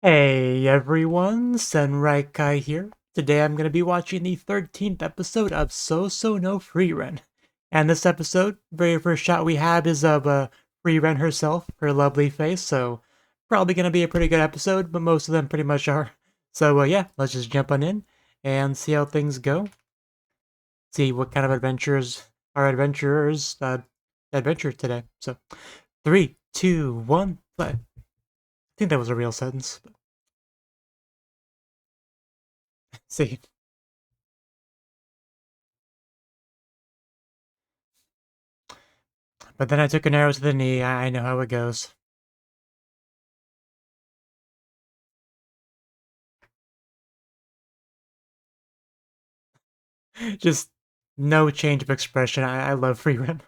Hey everyone, Senrai Kai here. Today I'm going to be watching the 13th episode of Sousou no Frieren. And this episode, very first shot we have is of Frieren herself, her lovely face, so probably going to be a pretty good episode, but most of them pretty much are. So yeah, let's just jump on in and see how things go. See what kind of adventures our adventurers adventure today. So 3, 2, 1, play. I think that was a real sentence. But see. But then I took an arrow to the knee. I know how it goes. Just no change of expression. I love Frieren.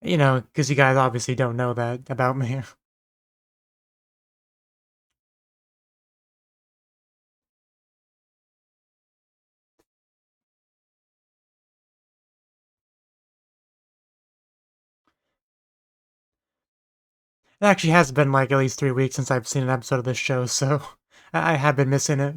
You know, because you guys obviously don't know that about me. It actually has been like at least 3 weeks since I've seen an episode of this show, so I have been missing it.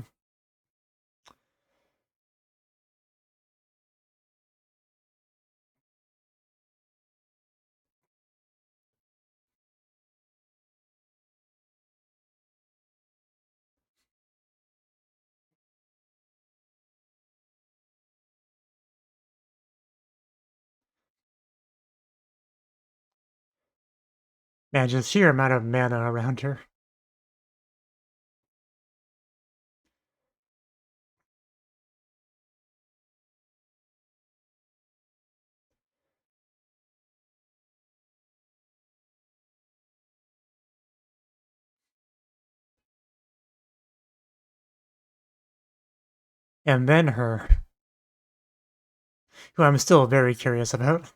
Man, just sheer amount of mana around her. And then her, who I'm still very curious about.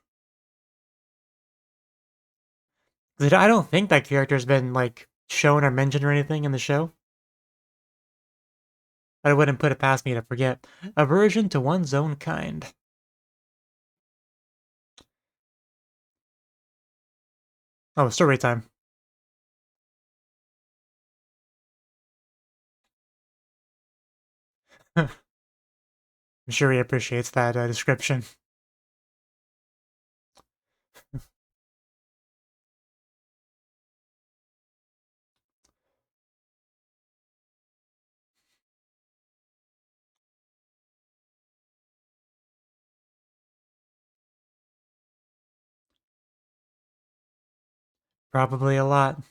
I don't think that character's been, like, shown or mentioned or anything in the show. I wouldn't put it past me to forget. Aversion to one's own kind. Oh, story time. I'm sure he appreciates that description. Probably a lot.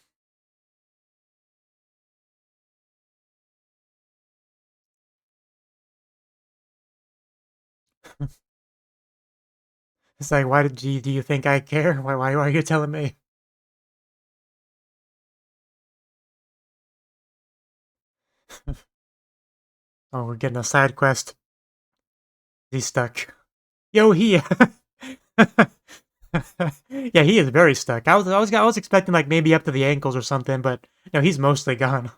It's like, why do you think I care? Why are you telling me? Oh, we're getting a side quest. He's stuck. Yo, he. Yeah, he is very stuck. I was expecting like maybe up to the ankles or something, but no, he's mostly gone.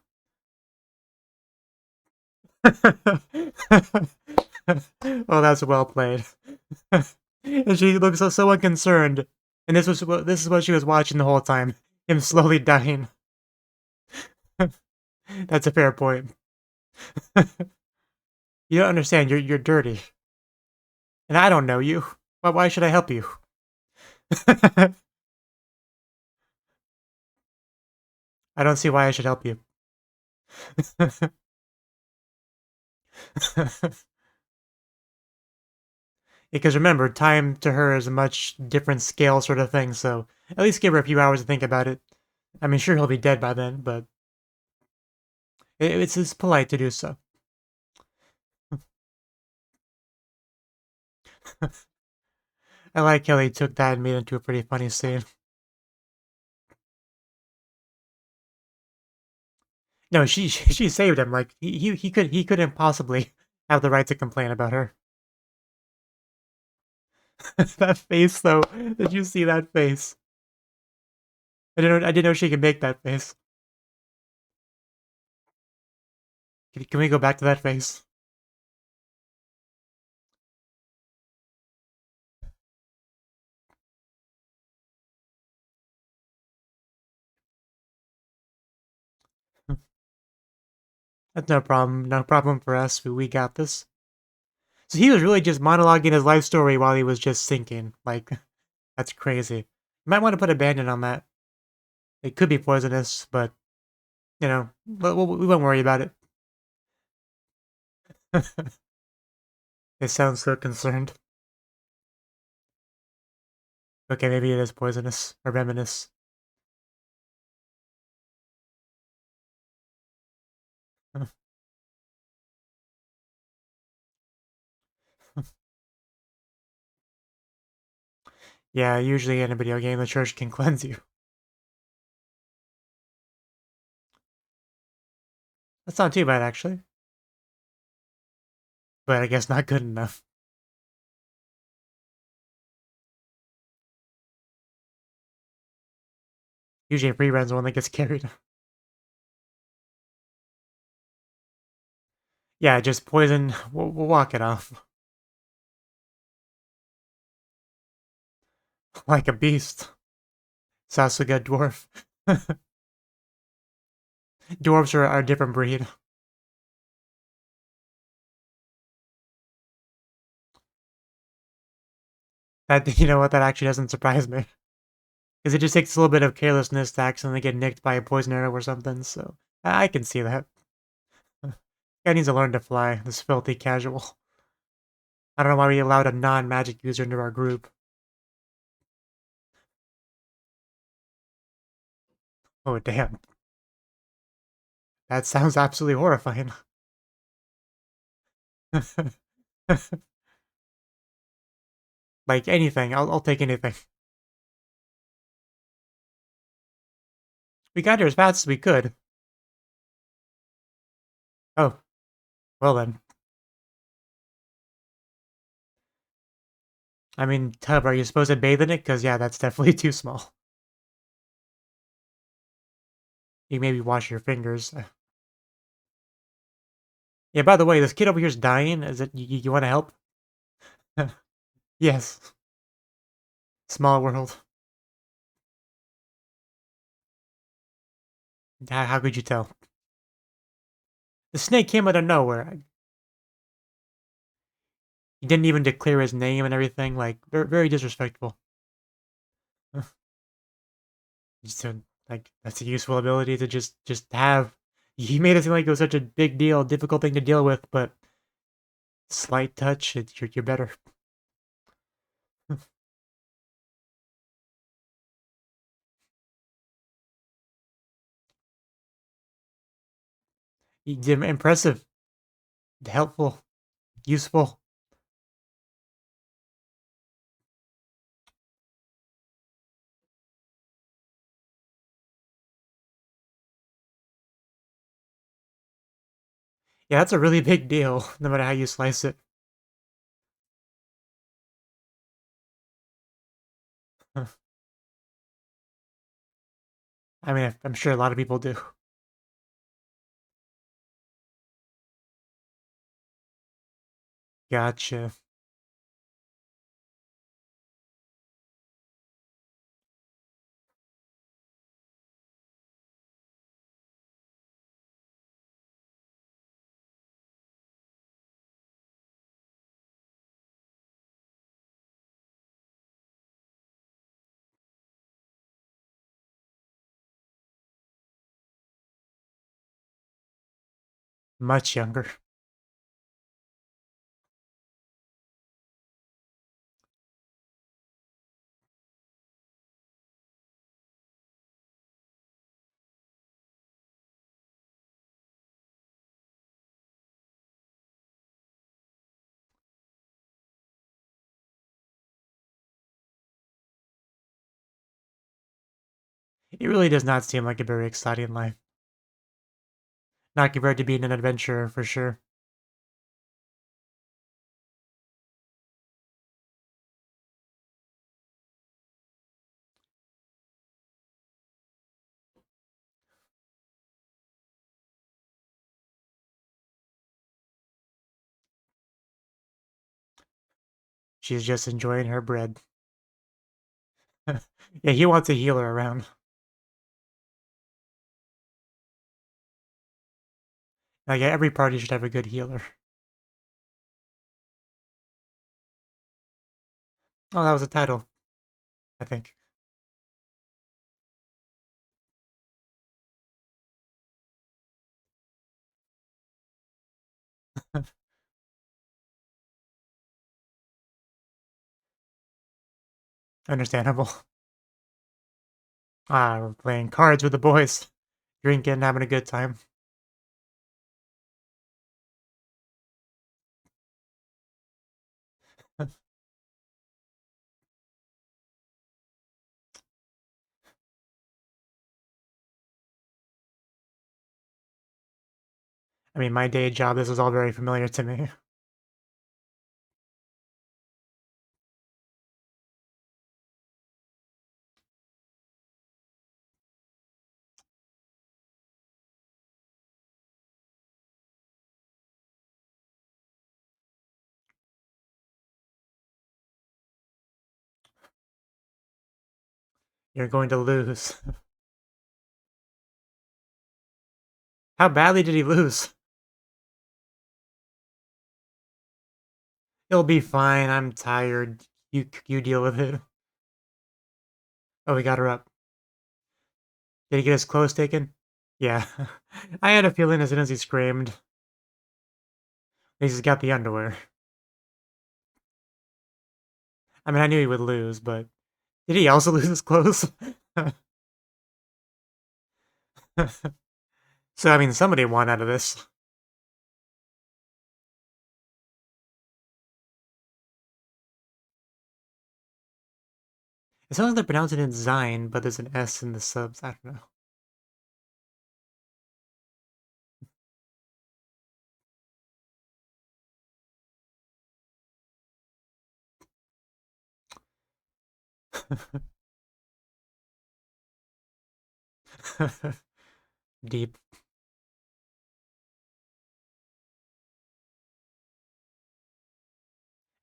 Oh, that's well played. And she looks so unconcerned, and this is what she was watching the whole time. Him slowly dying. That's a fair point. You don't understand. You're dirty, and I don't know you. Why should I help you? I don't see why I should help you. Because remember, time to her is a much different scale sort of thing, so at least give her a few hours to think about it. I mean, sure, he'll be dead by then, but it's polite to do so. I like how they took that and made it into a pretty funny scene. No, she saved him. Like he couldn't possibly have the right to complain about her. That face, though. Did you see that face? I didn't know she could make that face. Can we go back to that face? That's no problem. No problem for us. We got this. So he was really just monologuing his life story while he was just sinking. Like, that's crazy. You might want to put a bandit on that. It could be poisonous, but, we won't worry about it. They sound so concerned. Okay, maybe it is poisonous or venomous. Yeah, usually in a video game, the church can cleanse you. That's not too bad, actually. But I guess not good enough. Usually Frieren's the one that gets carried. Yeah, just poison. We'll walk it off. Like a beast. Sasuga dwarf. Dwarves are a different breed. That, you know what, that actually doesn't surprise me. Because it just takes a little bit of carelessness to accidentally get nicked by a poison arrow or something, so I can see that. Guy needs to learn to fly, this filthy casual. I don't know why we allowed a non-magic user into our group. Oh, damn. That sounds absolutely horrifying. Like, anything. I'll take anything. We got here as fast as we could. Oh, well then. I mean, tub, are you supposed to bathe in it? Because, yeah, that's definitely too small. You maybe wash your fingers. Yeah, by the way, this kid over here's dying. Is it, you want to help? Yes. Small world. How could you tell? The snake came out of nowhere. He didn't even declare his name and everything. Like, very, very disrespectful. Just like, that's a useful ability to just have. He made it seem like it was such a big deal, difficult thing to deal with, but slight touch, you're better. You did impressive, helpful, useful. Yeah, that's a really big deal, no matter how you slice it. I mean, I'm sure a lot of people do. Gotcha. Much younger. It really does not seem like a very exciting life. Not compared to being an adventurer, for sure. She's just enjoying her bread. Yeah, he wants a healer around. Like, every party should have a good healer. Oh, that was a title, I think. Understandable. Ah, we're playing cards with the boys. Drinking, having a good time. I mean, my day job, this is all very familiar to me. You're going to lose. How badly did he lose? He'll be fine. I'm tired. You deal with it. Oh, we got her up. Did he get his clothes taken? Yeah. I had a feeling as soon as he screamed. He's got the underwear. I mean, I knew he would lose, but did he also lose his clothes? So, I mean, somebody won out of this. It sounds like they're pronouncing it Zine, but there's an S in the subs. I don't know. Deep.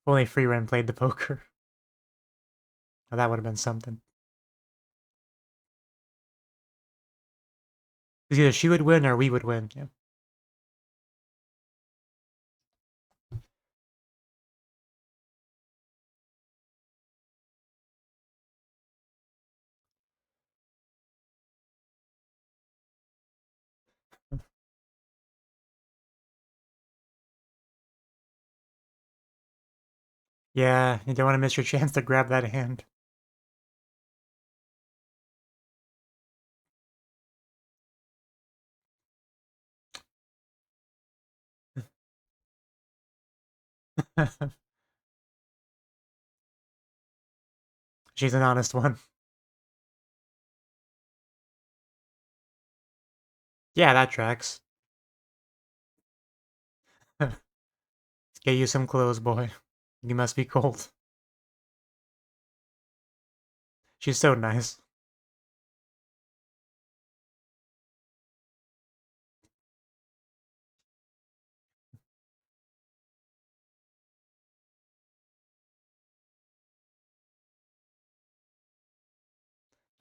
Only Frieren played the poker. Oh, that would have been something. Because either she would win or we would win. Yeah. Yeah, you don't want to miss your chance to grab that hand. She's an honest one. Yeah, that tracks. Let's get you some clothes, boy. You must be cold. She's so nice.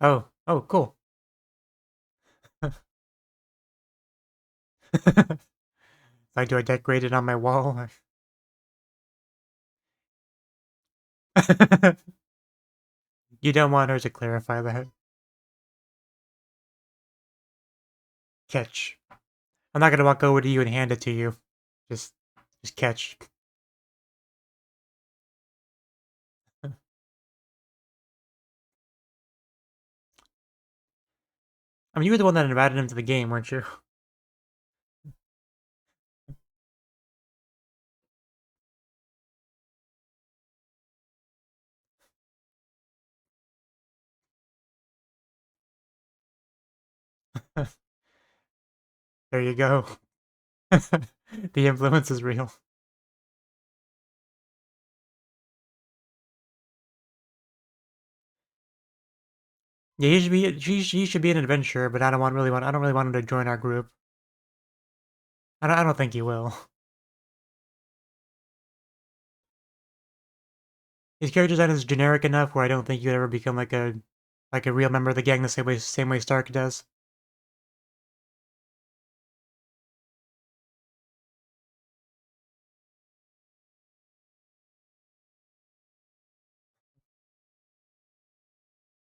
Oh, cool. Like, do I decorate it on my wall? You don't want her to clarify that. Catch. I'm not gonna walk over to you and hand it to you. Just, just catch. I mean, you were the one that invited him to the game, weren't you? There you go. The influence is real. Yeah, he should be an adventurer, but I don't really want him to join our group. I don't think he will. His character design is generic enough where I don't think he would ever become like a real member of the gang the same way Stark does.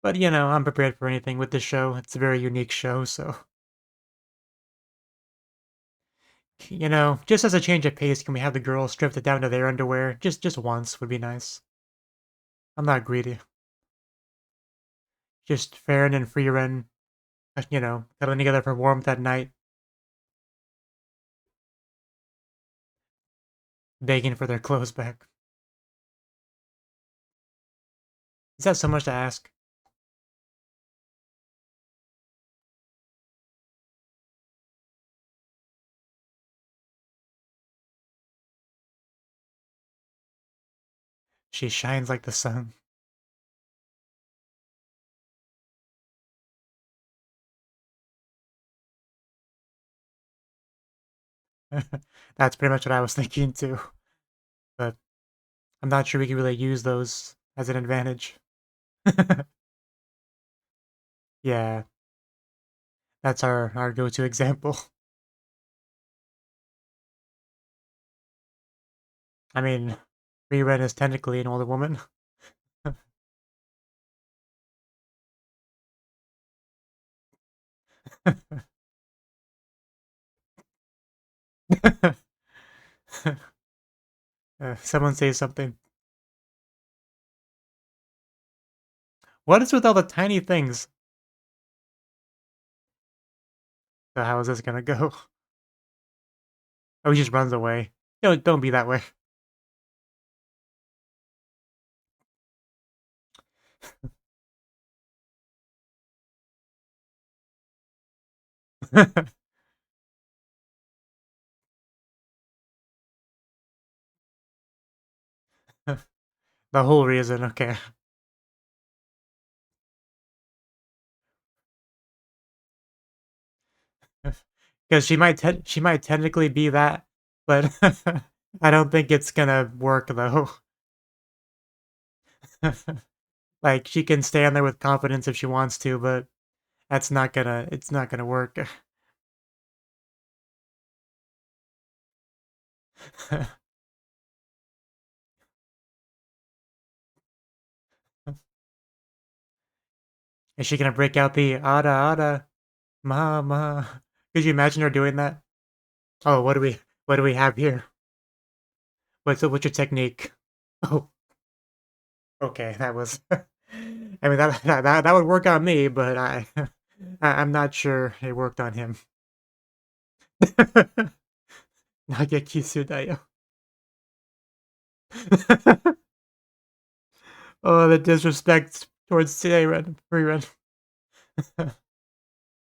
But, you know, I'm prepared for anything with this show. It's a very unique show, so, you know, just as a change of pace, can we have the girls stripped it down to their underwear? Just once would be nice. I'm not greedy. Just Farron and Frieren, you know, cuddling together for warmth at night, begging for their clothes back. Is that so much to ask? She shines like the sun. That's pretty much what I was thinking too. But I'm not sure we can really use those as an advantage. Yeah, that's our go-to example. I mean, Frieren is technically an older woman. Someone say something. What is with all the tiny things? So how is this gonna go? Oh, he just runs away. Don't be that way. The whole reason, okay. Because she might technically be that, but I don't think it's gonna work though. Like she can stand there with confidence if she wants to, but it's not gonna work. Is she gonna break out the "Ada, Ada, Ma, Ma"? Could you imagine her doing that? Oh, what do we have here? What's your technique? Oh, okay, that was I mean, that would work on me, but I'm not sure it worked on him. Nagekisu da yo. Oh, the disrespect towards Frieren. Frieren.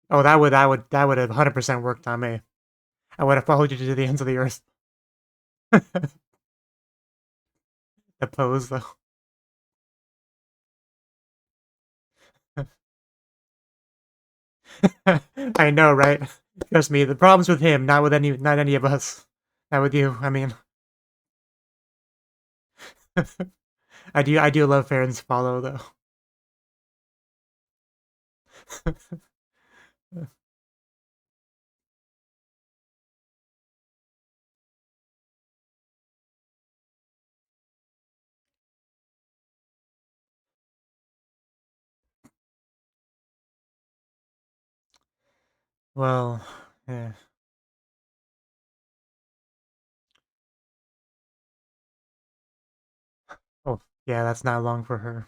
Oh, that would have 100% worked on me. I would have followed you to the ends of the earth. The pose, though. I know, right? Trust me, the problem's with him, not any of us. Not with you. I mean, I do love Farron's follow though. Well, yeah. Oh, yeah, that's not long for her.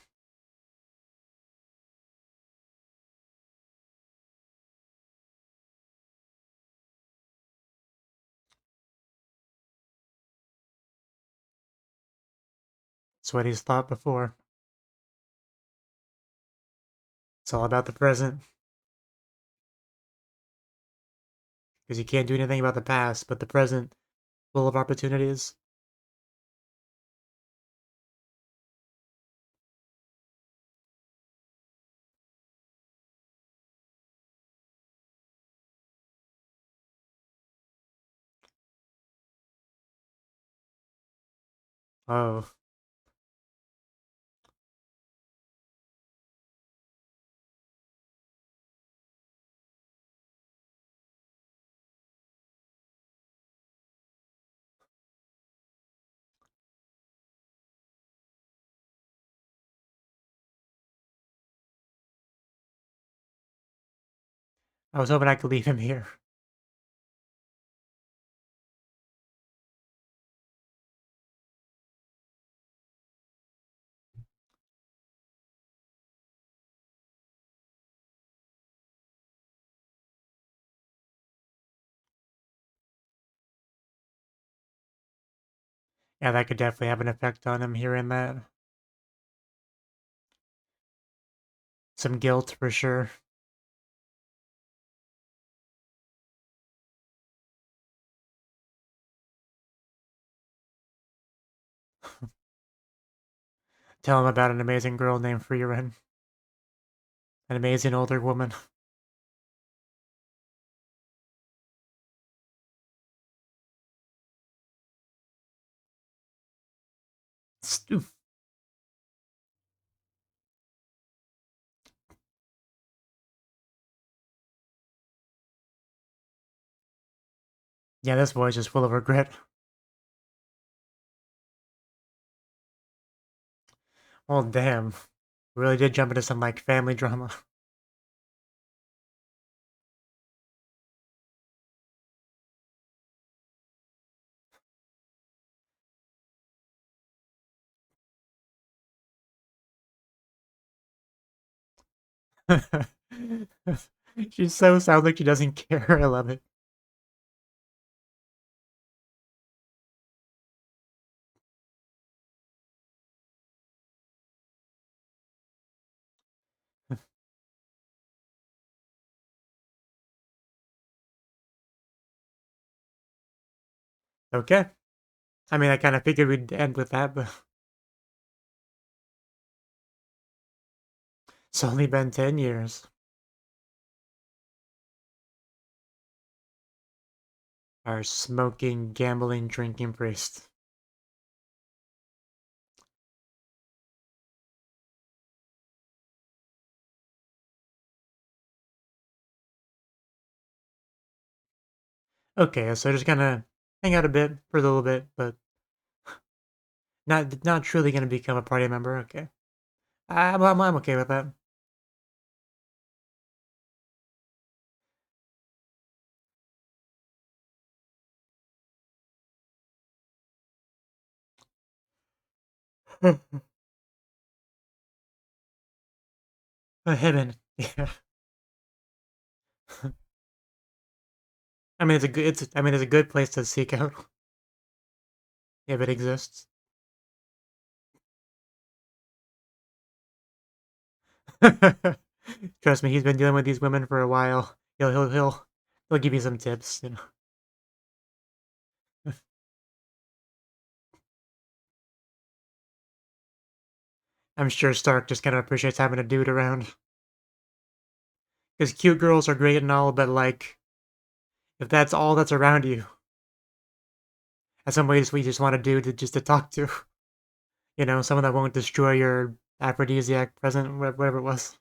It's what he's thought before. It's all about the present. Because you can't do anything about the past, but the present, full of opportunities. Oh, I was hoping I could leave him here. Yeah, that could definitely have an effect on him hearing that. Some guilt for sure. Tell him about an amazing girl named Frieren. An amazing older woman. Stoof. Yeah, this boy's just full of regret. Oh, damn. Really did jump into some, like, family drama. She so sounds like she doesn't care. I love it. Okay. I mean, I kind of figured we'd end with that, but it's only been 10 years. Our smoking, gambling, drinking priest. Okay, so just gonna hang out a bit for a little bit, but not truly gonna become a party member. Okay, I'm okay with that. A heaven. Yeah. I mean, I mean, it's a good place to seek out if it exists. Trust me, he's been dealing with these women for a while. He'll give you some tips. You know, I'm sure Stark just kind of appreciates having a dude around. Because cute girls are great and all, but like, if that's all that's around you, and some ways we just want a dude to talk to, you know, someone that won't destroy your aphrodisiac present, whatever it was.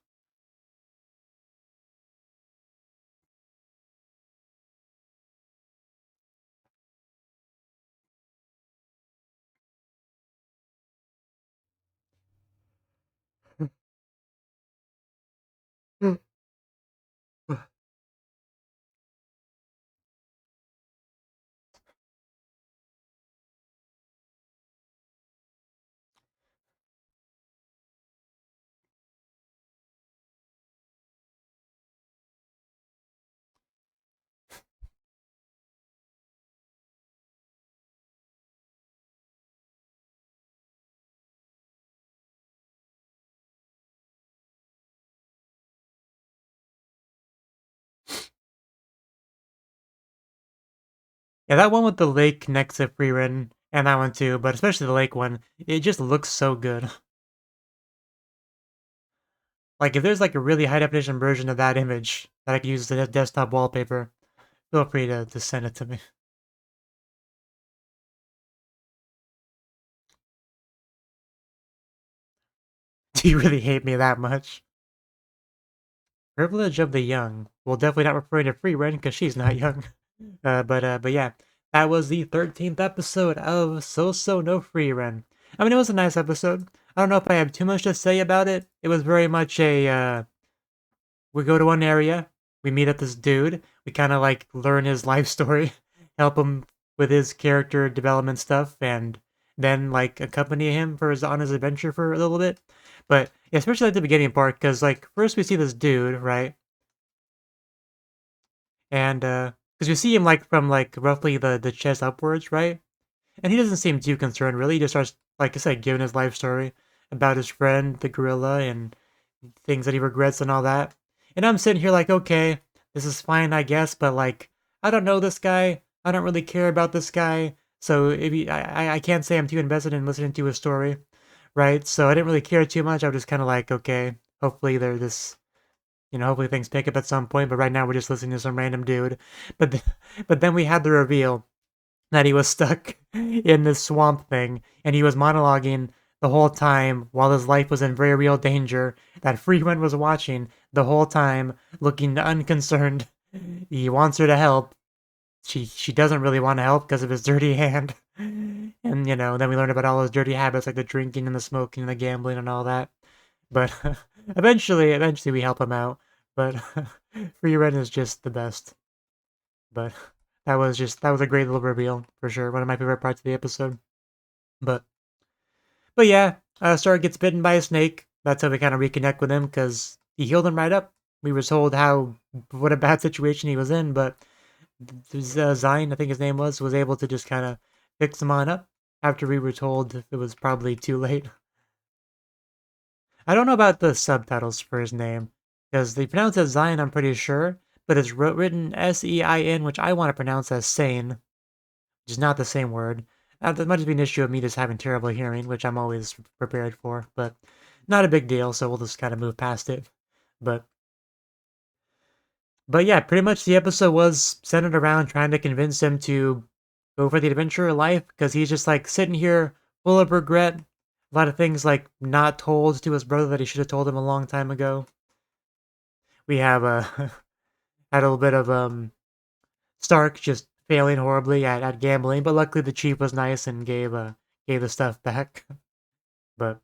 Yeah, that one with the lake connects to Frieren, and that one too, but especially the lake one, it just looks so good. Like, if there's like a really high definition version of that image that I could use as a desktop wallpaper, feel free to send it to me. Do you really hate me that much? Privilege of the young. Well, definitely not referring to Frieren because she's not young. But yeah, that was the 13th episode of So No Frieren. I mean, it was a nice episode. I don't know if I have too much to say about it. It was very much a we go to one area, we meet up this dude. We kind of like learn his life story, help him with his character development stuff, and then like accompany him for on his adventure for a little bit. But yeah, especially at the beginning part, because like first we see this dude, right? And because we see him like from like roughly the chest upwards, right? And he doesn't seem too concerned really. He just starts, like I said, giving his life story about his friend, the gorilla, and things that he regrets and all that. And I'm sitting here like, okay, this is fine, I guess, but like, I don't know this guy. I don't really care about this guy. So if he, I can't say I'm too invested in listening to his story, right? So I didn't really care too much. I was just kind of like, okay, hopefully they're this, hopefully things pick up at some point. But right now we're just listening to some random dude. But but then we had the reveal that he was stuck in this swamp thing, and he was monologuing the whole time while his life was in very real danger. That Frieren was watching the whole time, looking unconcerned. He wants her to help. She doesn't really want to help because of his dirty hand. And then we learned about all his dirty habits, like the drinking and the smoking and the gambling and all that. But eventually we help him out. But Frieren is just the best. But that was a great little reveal for sure. One of my favorite parts of the episode. But yeah, Star gets bitten by a snake. That's how we kind of reconnect with him because he healed him right up. We were told what a bad situation he was in, but Zine, I think his name was able to just kind of fix him on up after we were told it was probably too late. I don't know about the subtitles for his name because they pronounce it Zine, I'm pretty sure, but it's written Sein, which I want to pronounce as sane, which is not the same word. That might just be an issue of me just having terrible hearing, which I'm always prepared for, but not a big deal, so we'll just kind of move past it. But yeah, pretty much the episode was centered around trying to convince him to go for the adventure of life because he's just like sitting here full of regret. A lot of things like not told to his brother that he should have told him a long time ago. We have had a little bit of Stark just failing horribly at gambling, but luckily the chief was nice and gave the stuff back. But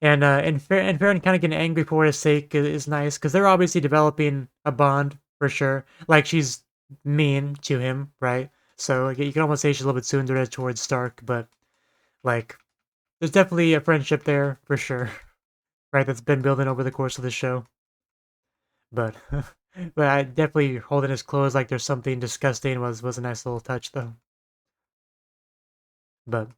and Farron kind of getting angry for his sake is nice because they're obviously developing a bond for sure. Like she's mean to him, right? So you can almost say she's a little bit tsundere towards Stark, but like there's definitely a friendship there for sure, right? That's been building over the course of the show. But but I definitely holding his clothes like there's something disgusting was a nice little touch though. But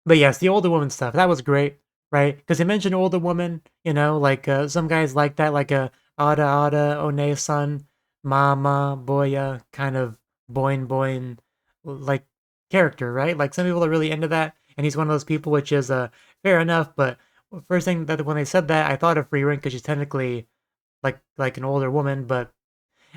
but yes, the older woman stuff, that was great, right? Because they mentioned older woman, like some guys like that, like a Ada One-san, Mama, Boya, kind of boing boing like character, right? Like some people are really into that, and he's one of those people, which is fair enough. But first thing that when they said that, I thought of Frieren because she's technically like an older woman, but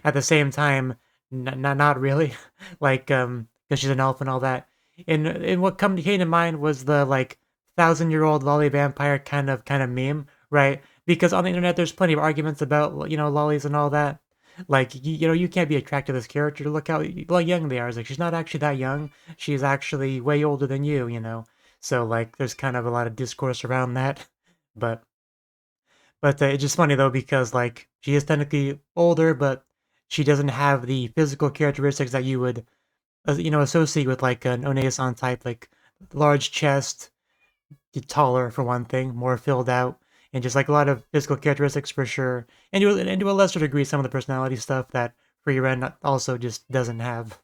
at the same time, not really, like because she's an elf and all that. And what came to mind was the like 1,000-year-old lolly vampire kind of meme, right? Because on the internet, there's plenty of arguments about lollies and all that. Like you can't be attracted to this character. Look how young they are. It's like she's not actually that young. She's actually way older than you. So like, there's kind of a lot of discourse around that, but it's just funny though because like she is technically older, but she doesn't have the physical characteristics that you would associate with like an Onegasan type, like large chest, taller for one thing, more filled out, and just like a lot of physical characteristics for sure. And to a lesser degree, some of the personality stuff that Frieren also just doesn't have.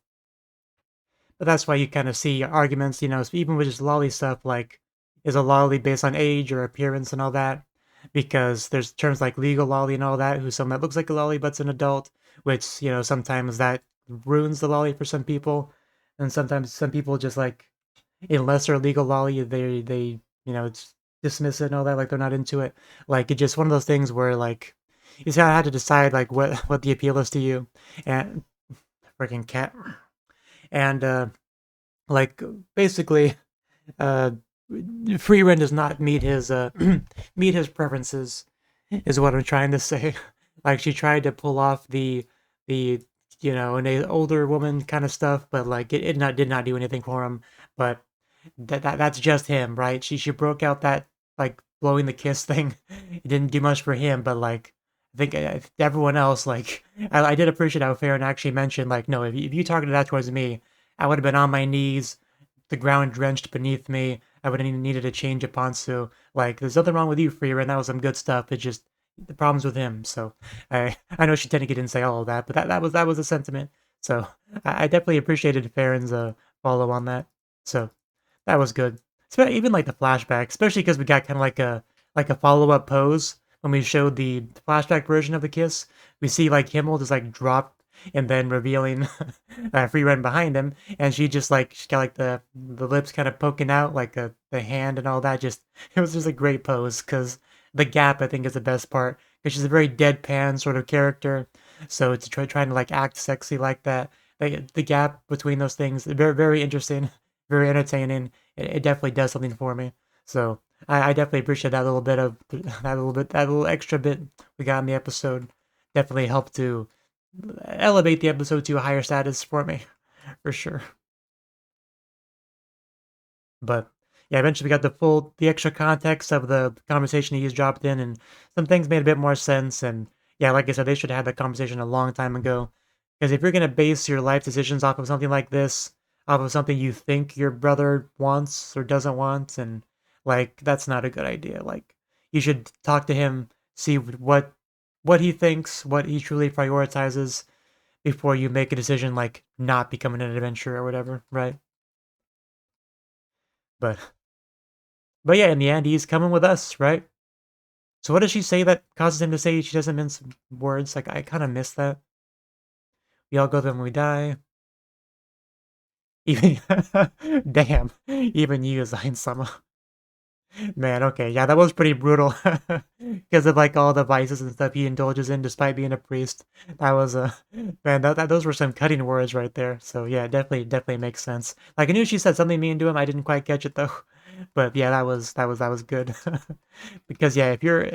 But that's why you kind of see arguments, even with just lolly stuff, like is a lolly based on age or appearance and all that? Because there's terms like legal lolly and all that, who's someone that looks like a lolly but's an adult, which sometimes that ruins the lolly for some people, and sometimes some people just like in lesser legal lolly, they it's dismiss it and all that, like they're not into it. Like it's just one of those things where like you just gotta have to decide like what the appeal is to you, and freaking cat, and like basically uh Frieren does not meet his meet his preferences is what I'm trying to say. Like she tried to pull off the an older woman kind of stuff, but like it did not do anything for him. But that's just him, right? She broke out that like blowing the kiss thing. It didn't do much for him, but like I think everyone else, like I did appreciate how Farron actually mentioned like, no, if you targeted that towards me, I would have been on my knees, the ground drenched beneath me. I would have needed a change of Ponsu. Like, there's nothing wrong with you, Frieren. That was some good stuff. It just the problems with him. So I know she technically didn't say all of that, but that was a sentiment. So I definitely appreciated Farron's follow on that. So that was good. Even like the flashback, especially because we got kind of like a follow up pose when we showed the flashback version of the kiss. We see like Himmel just like drop and then revealing Frieren behind him, and she's got like the lips kind of poking out, like the hand and all that. Just it was just a great pose because the gap I think is the best part because she's a very deadpan sort of character, so it's trying to like act sexy like that. Like the gap between those things, very interesting, very entertaining. It definitely does something for me. So I definitely appreciate that little bit of that little extra bit we got in the episode. Definitely helped to elevate the episode to a higher status for me, for sure. But yeah, eventually we got the extra context of the conversation he's dropped in, and some things made a bit more sense. And yeah, like I said, they should have had that conversation a long time ago. Because if you're gonna base your life decisions off of something like this, off of something you think your brother wants or doesn't want, and like that's not a good idea. Like you should talk to him, see what he thinks, what he truly prioritizes, before you make a decision like not becoming an adventurer or whatever, right? But yeah, in the end, he's coming with us, right? So what does she say that causes him to say she doesn't mince words? Like I kind of miss that. We all go there when we die. Even damn, even you, Zain-sama. Man, okay, yeah, that was pretty brutal because of like all the vices and stuff he indulges in despite being a priest. That was man, those were some cutting words right there. So yeah, definitely makes sense. Like I knew she said something mean to him. I didn't quite catch it though. But yeah, that was good. Because yeah, if you're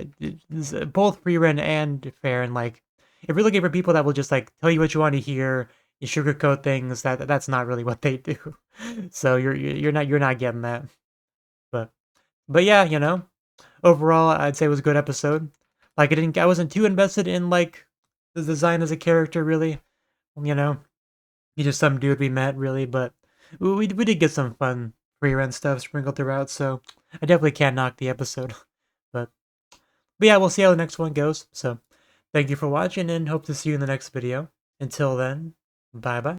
both Frieren and Farron, like if you're looking for people that will just like tell you what you want to hear, you sugarcoat things, that's not really what they do. So you're not getting that. But yeah, overall, I'd say it was a good episode. Like, I wasn't too invested in like the design as a character, really. You know, he's just some dude we met, really. But we did get some fun free rent stuff sprinkled throughout, so I definitely can't knock the episode. But yeah, we'll see how the next one goes. So thank you for watching, and hope to see you in the next video. Until then, bye bye.